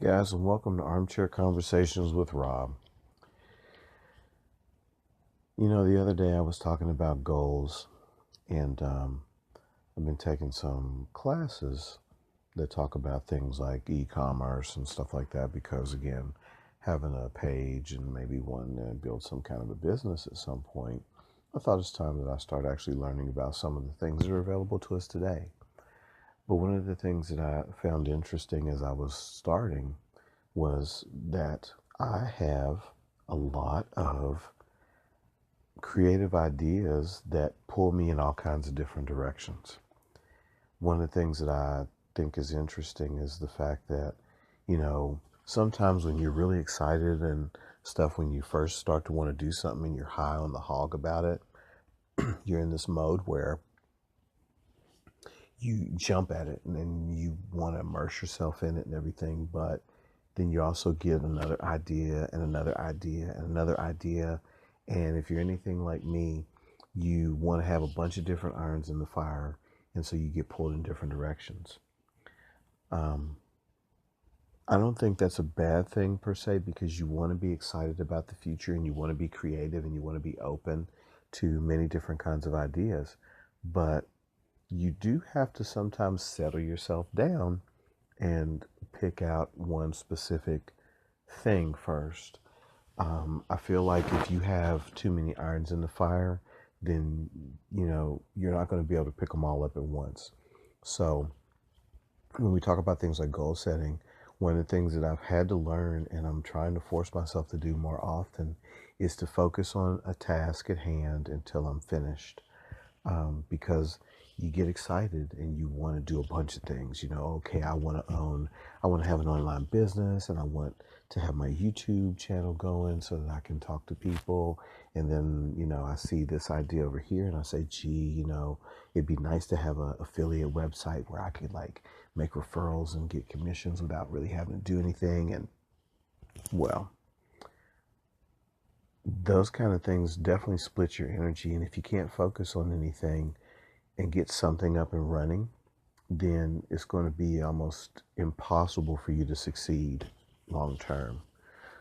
Guys, and welcome to Armchair Conversations with Rob. The other day I was talking about goals, and I've been taking some classes that talk about things like e-commerce and stuff like that because, again, having a page and maybe wanting to build some kind of a business at some point, I thought it's time that I start actually learning about some of the things that are available to us today. But one of the things that I found interesting as I was starting was that I have a lot of creative ideas that pull me in all kinds of different directions. One of the things that I think is interesting is the fact that, sometimes when you're really excited and stuff, when you first start to want to do something and you're high on the hog about it, you're in this mode where you jump at it and then you want to immerse yourself in it and everything, but then you also get another idea and another idea and another idea. And if you're anything like me, you want to have a bunch of different irons in the fire, and so you get pulled in different directions. Um, I don't think that's a bad thing per se, because you want to be excited about the future and you want to be creative and you want to be open to many different kinds of ideas. But you do have to sometimes settle yourself down and pick out one specific thing first. I feel like if you have too many irons in the fire, then you're not going to be able to pick them all up at once. So when we talk about things like goal setting, one of the things that I've had to learn and I'm trying to force myself to do more often is to focus on a task at hand until I'm finished. Because you get excited and you want to do a bunch of things. Okay, I want to have an online business, and I want to have my YouTube channel going so that I can talk to people. And then, I see this idea over here and I say, gee, it'd be nice to have an affiliate website where I could like make referrals and get commissions without really having to do anything. And well, those kind of things definitely split your energy. And if you can't focus on anything and get something up and running, then it's going to be almost impossible for you to succeed long term.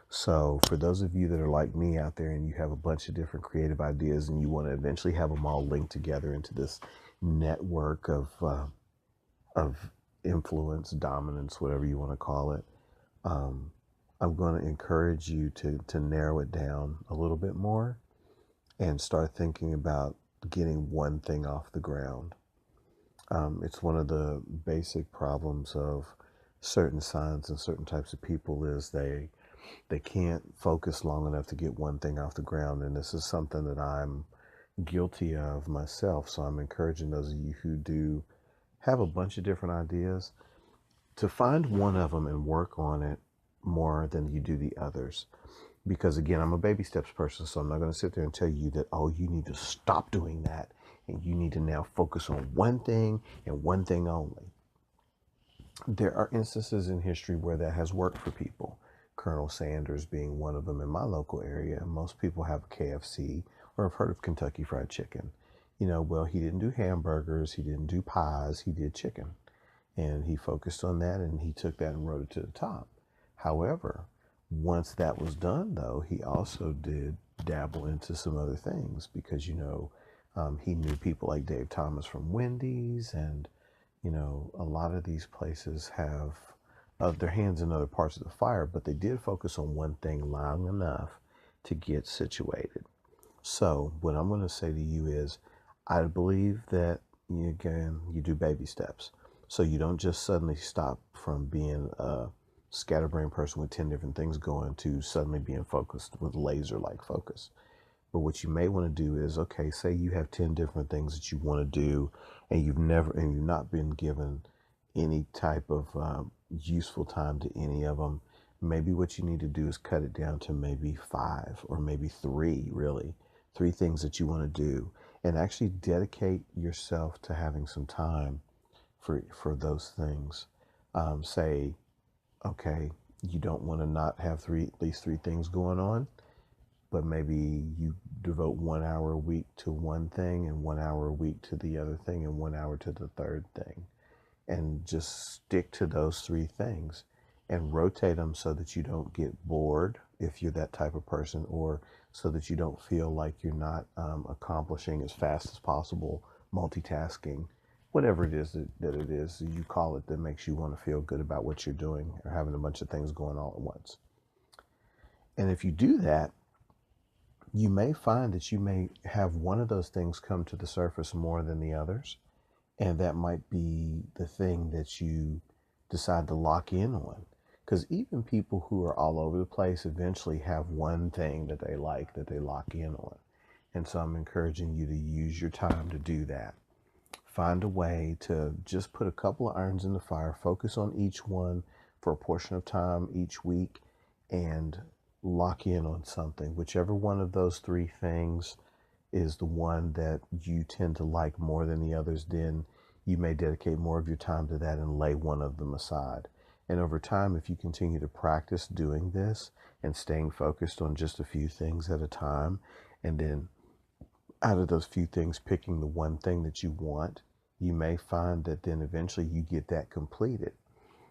So for those of you that are like me out there and you have a bunch of different creative ideas and you want to eventually have them all linked together into this network of influence, dominance, whatever you want to call it, um, I'm going to encourage you to narrow it down a little bit more and start thinking about getting one thing off the ground. It's one of the basic problems of certain signs and certain types of people is they can't focus long enough to get one thing off the ground. And this is something that I'm guilty of myself. So I'm encouraging those of you who do have a bunch of different ideas to find one of them and work on it more than you do the others. Because again, I'm a baby steps person, so I'm not going to sit there and tell you that, oh, you need to stop doing that and you need to now focus on one thing and one thing only. There are instances in history where that has worked for people. Colonel Sanders being one of them in my local area. Most people have a KFC or have heard of Kentucky Fried Chicken. Well, he didn't do hamburgers, he didn't do pies, he did chicken. And he focused on that and he took that and rode it to the top. However, once that was done, though, he also did dabble into some other things because, he knew people like Dave Thomas from Wendy's, and, a lot of these places have their hands in other parts of the fire, but they did focus on one thing long enough to get situated. So what I'm going to say to you is, I believe that you do baby steps. So you don't just suddenly stop from being a scatterbrained person with 10 different things going to suddenly being focused with laser-like focus. But what you may want to do is, okay, say you have 10 different things that you want to do and you've not been given any type of useful time to any of them. Maybe what you need to do is cut it down to maybe 5 or maybe 3, really. 3 things that you want to do, and actually dedicate yourself to having some time for those things. Say, okay, you don't want to not have at least 3 things going on, but maybe you devote 1 hour a week to one thing and 1 hour a week to the other thing and 1 hour to the third thing, and just stick to those 3 things. and rotate them so that you don't get bored if you're that type of person, or so that you don't feel like you're not accomplishing as fast as possible, multitasking, whatever it is that it is you call it, that makes you want to feel good about what you're doing, or having a bunch of things going all at once. And if you do that, you may find that you may have one of those things come to the surface more than the others. And that might be the thing that you decide to lock in on. Because even people who are all over the place eventually have one thing that they like, that they lock in on. And so I'm encouraging you to use your time to do that. Find a way to just put a couple of irons in the fire, focus on each one for a portion of time each week, and lock in on something. Whichever one of those three things is the one that you tend to like more than the others, then you may dedicate more of your time to that and lay one of them aside. And over time, if you continue to practice doing this and staying focused on just a few things at a time, and then out of those few things picking the one thing that you want, you may find that then eventually you get that completed.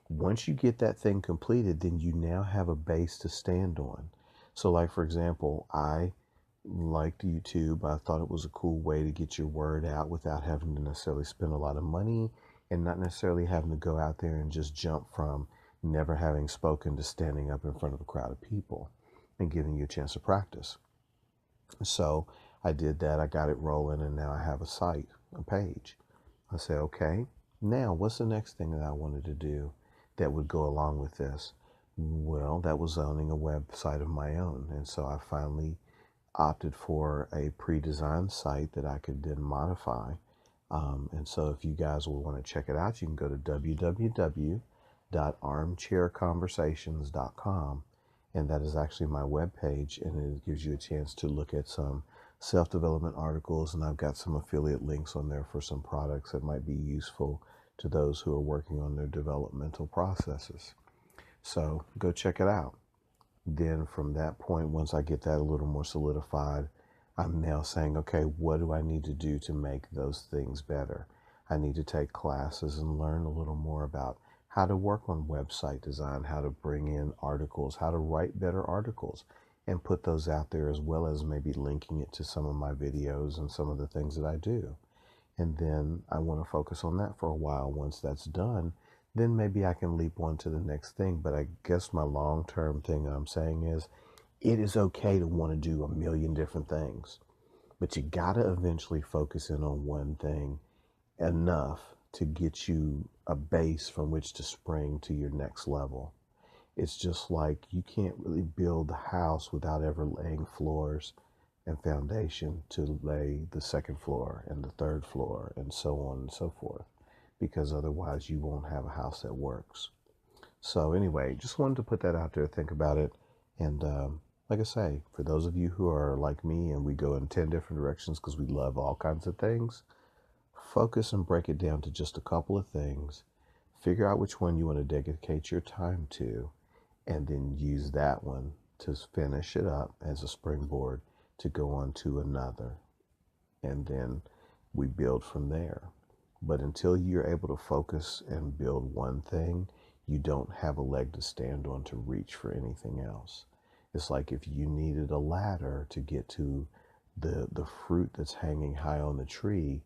Once you get that thing completed, then you now have a base to stand on. So like, for example, I liked YouTube. I thought it was a cool way to get your word out without having to necessarily spend a lot of money, and not necessarily having to go out there and just jump from never having spoken to standing up in front of a crowd of people and giving you a chance to practice. So I did that. I got it rolling, and now I have a site, a page. I say, okay, now what's the next thing that I wanted to do that would go along with this? Well, that was owning a website of my own. And so I finally opted for a pre-designed site that I could then modify. And so if you guys will want to check it out, you can go to www.armchairconversations.com. And that is actually my webpage, and it gives you a chance to look at some self-development articles, and I've got some affiliate links on there for some products that might be useful to those who are working on their developmental processes. So go check it out. Then from that point, once I get that a little more solidified, I'm now saying, okay, what do I need to do to make those things better? I need to take classes and learn a little more about how to work on website design, how to bring in articles, how to write better articles, and put those out there, as well as maybe linking it to some of my videos and some of the things that I do. And then I want to focus on that for a while. Once that's done, then maybe I can leap on to the next thing. But I guess my long-term thing I'm saying is, it is okay to want to do a million different things, but you got to eventually focus in on one thing enough to get you a base from which to spring to your next level. It's just like you can't really build a house without ever laying floors and foundation to lay the second floor and the third floor and so on and so forth, because otherwise you won't have a house that works. So anyway, just wanted to put that out there, think about it. And like I say, for those of you who are like me and we go in 10 different directions because we love all kinds of things, focus and break it down to just a couple of things. Figure out which one you want to dedicate your time to, and then use that one to finish it up as a springboard to go on to another. And then we build from there. But until you're able to focus and build one thing, you don't have a leg to stand on to reach for anything else. It's like if you needed a ladder to get to the fruit that's hanging high on the tree,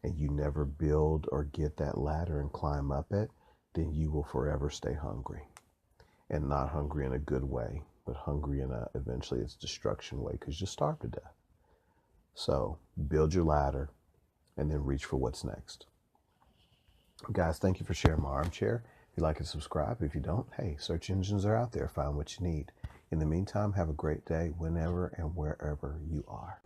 and you never build or get that ladder and climb up it, then you will forever stay hungry. And not hungry in a good way, but hungry in a, eventually it's destruction way, because you starve to death. So build your ladder and then reach for what's next. Guys, thank you for sharing my armchair. If you like it, subscribe. If you don't, hey, search engines are out there. Find what you need. In the meantime, have a great day whenever and wherever you are.